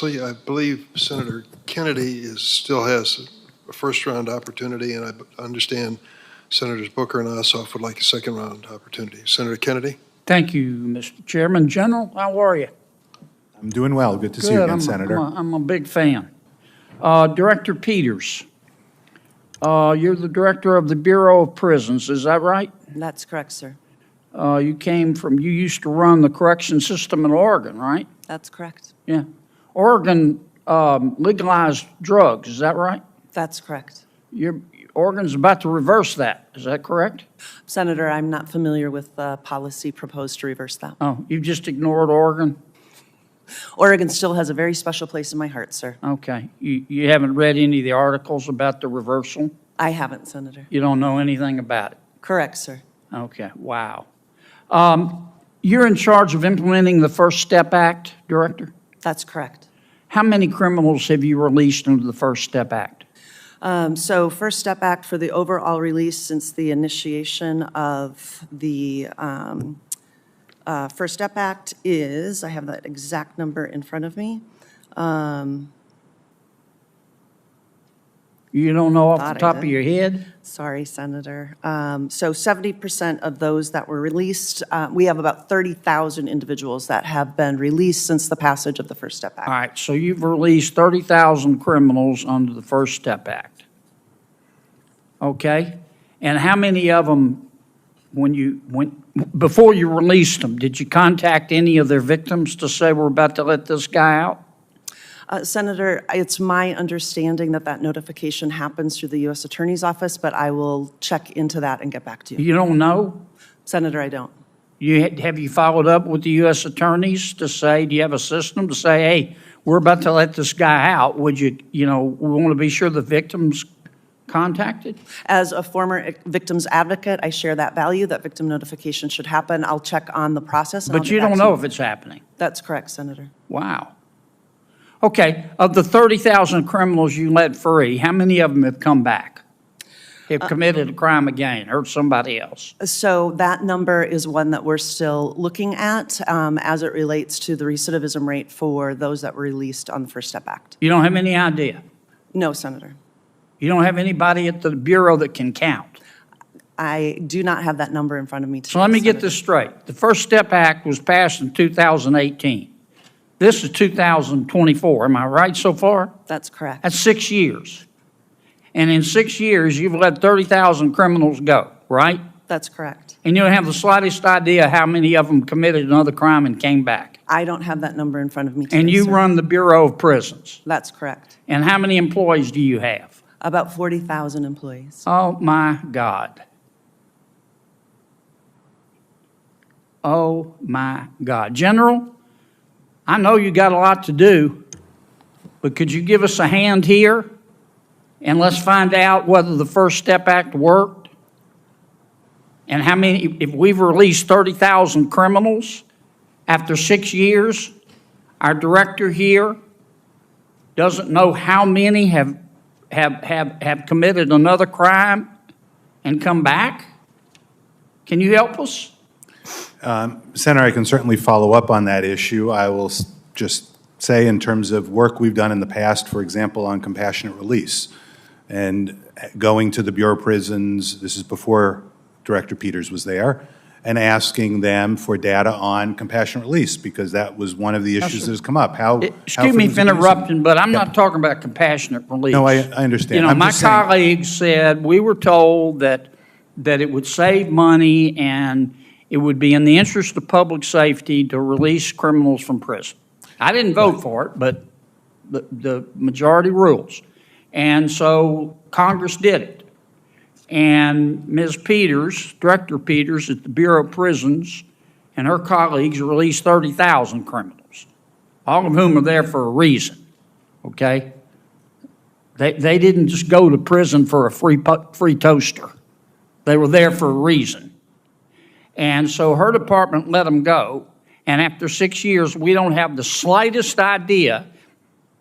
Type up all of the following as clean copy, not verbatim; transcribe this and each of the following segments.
closely. I believe Senator Kennedy still has a first-round opportunity, and I understand Senators Booker and Ossoff would like a second-round opportunity. Senator Kennedy? Thank you, Mr. Chairman. General, how are you? I'm doing well. Good to see you again, Good. Senator. I'm a big fan. Director Peters, you're the director of the Bureau of Prisons, is that right? That's correct, sir. You used to run the correction system in Oregon, right? That's correct. Yeah. Oregon legalized drugs, is that right? That's correct. Oregon's about to reverse that, is that correct? Senator, I'm not familiar with the policy proposed to reverse that. Oh, you just ignored Oregon? Oregon still has a very special place in my heart, sir. Okay. You haven't read any of the articles about the reversal? I haven't, Senator. You don't know anything about it? Correct, sir. Okay, wow. You're in charge of implementing the First Step Act, Director? That's correct. How many criminals have you released under the First Step Act? So First Step Act for the overall release since the initiation of the First Step Act is, I have that exact number in front of me. You don't know off the top of your head? Sorry, Senator. So 70% of those that were released, we have about 30,000 individuals that have been released since the passage of the First Step Act. All right, so you've released 30,000 criminals under the First Step Act. Okay? And how many of them, before you released them, did you contact any of their victims to say we're about to let this guy out? Senator, it's my understanding that that notification happens through the U.S. Attorney's Office, but I will check into that and get back to you. You don't know? Senator, I don't. Have you followed up with the U.S. attorneys to say, do you have a system to say, hey, we're about to let this guy out? Would we want to be sure the victim's contacted? As a former victim's advocate, I share that value, that victim notification should happen. I'll check on the process. But you don't know if it's happening? That's correct, Senator. Wow. Okay, of the 30,000 criminals you let free, how many of them have come back? Have committed a crime again, hurt somebody else? So that number is one that we're still looking at as it relates to the recidivism rate for those that were released on the First Step Act. You don't have any idea? No, Senator. You don't have anybody at the Bureau that can count? I do not have that number in front of me today, So let me get Senator. this straight. The First Step Act was passed in 2018. This is 2024, am I right so far? That's correct. That's 6 years. And in 6 years, you've let 30,000 criminals go, right? That's correct. And you don't have the slightest idea how many of them committed another crime and came back. I don't have that number in front of me today, And you sir. run the Bureau of Prisons. That's correct. And how many employees do you have? About 40,000 employees. Oh, my God. Oh, my God. General, I know you got a lot to do, but could you give us a hand here? And let's find out whether the First Step Act worked. And how many, if we've released 30,000 criminals after 6 years, our director here doesn't know how many have committed another crime and come back? Can you help us? Senator, I can certainly follow up on that issue. I will just say in terms of work we've done in the past, for example, on compassionate release, and going to the Bureau of Prisons, this is before Director Peters was there, and asking them for data on compassionate release, because that was one of the issues that has come up. Excuse me for interrupting, but I'm not talking about compassionate release. No, I understand. You know, I'm my just saying- colleagues said we were told that it would save money and it would be in the interest of public safety to release criminals from prison. I didn't vote for it, but the majority rules. And so Congress did it. And Ms. Peters, Director Peters at the Bureau of Prisons, and her colleagues released 30,000 criminals, all of whom are there for a reason, okay? They didn't just go to prison for a free toaster. They were there for a reason. And so her department let them go, and after 6 years, we don't have the slightest idea,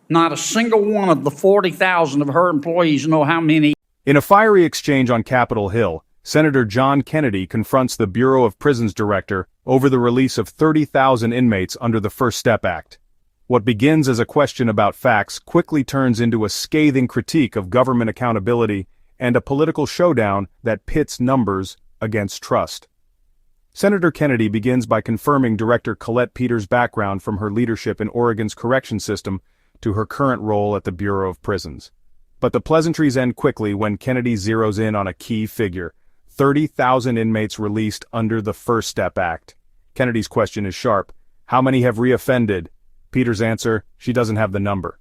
not a single one of the 40,000 of her employees know how many. In a fiery exchange on Capitol Hill, Senator John Kennedy confronts the Bureau of Prisons director over the release of 30,000 inmates under the First Step Act. What begins as a question about facts quickly turns into a scathing critique of government accountability and a political showdown that pits numbers against trust. Senator Kennedy begins by confirming Director Colette Peters' background from her leadership in Oregon's correction system to her current role at the Bureau of Prisons. But the pleasantries end quickly when Kennedy zeroes in on a key figure: 30,000 inmates released under the First Step Act. Kennedy's question is sharp: how many have reoffended? Peters' answer: she doesn't have the number.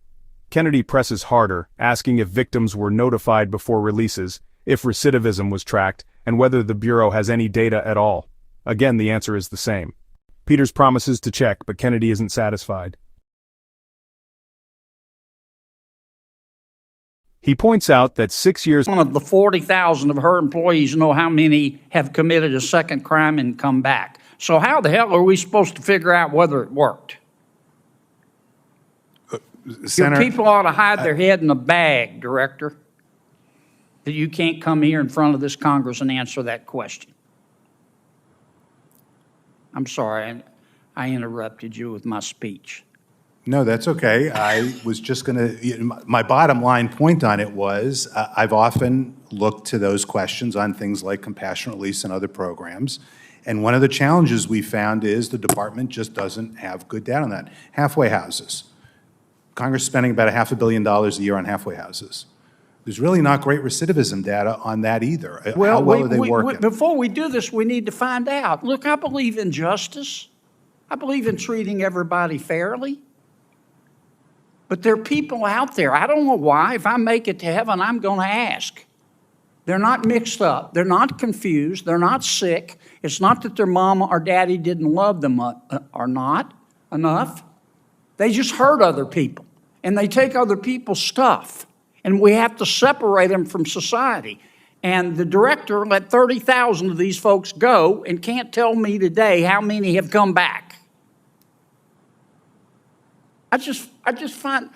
Kennedy presses harder, asking if victims were notified before releases, if recidivism was tracked, and whether the Bureau has any data at all. Again, the answer is the same. Peters promises to check, but Kennedy isn't satisfied. He points out that 6 years One of the 40,000 of her employees know how many have committed a second crime and come back. So how the hell are we supposed to figure out whether it worked? Your people ought to hide their head in a bag, Director, that you can't come here in front of this Congress and answer that question. I'm sorry, I interrupted you with my speech. No, that's okay. I was just going to, my bottom line point on it was, I've often looked to those questions on things like compassionate release and other programs. And one of the challenges we found is the department just doesn't have good data on that. Halfway houses. Congress is spending about $500 million a year on halfway houses. There's really not great recidivism data on that either. How well are they working? Before we do this, we need to find out. Look, I believe in justice. I believe in treating everybody fairly. But there are people out there, I don't know why, if I make it to heaven, I'm going to ask. They're not mixed up. They're not confused. They're not sick. It's not that their mama or daddy didn't love them or not enough. They just hurt other people, and they take other people's stuff, and we have to separate them from society. And the director let 30,000 of these folks go and can't tell me today how many have come back. I just find...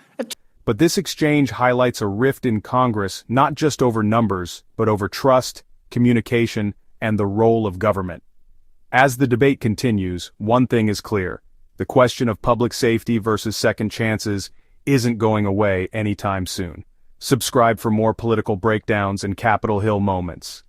But this exchange highlights a rift in Congress, not just over numbers, but over trust, communication, and the role of government. As the debate continues, one thing is clear: the question of public safety versus second chances isn't going away anytime soon. Subscribe for more political breakdowns and Capitol Hill moments.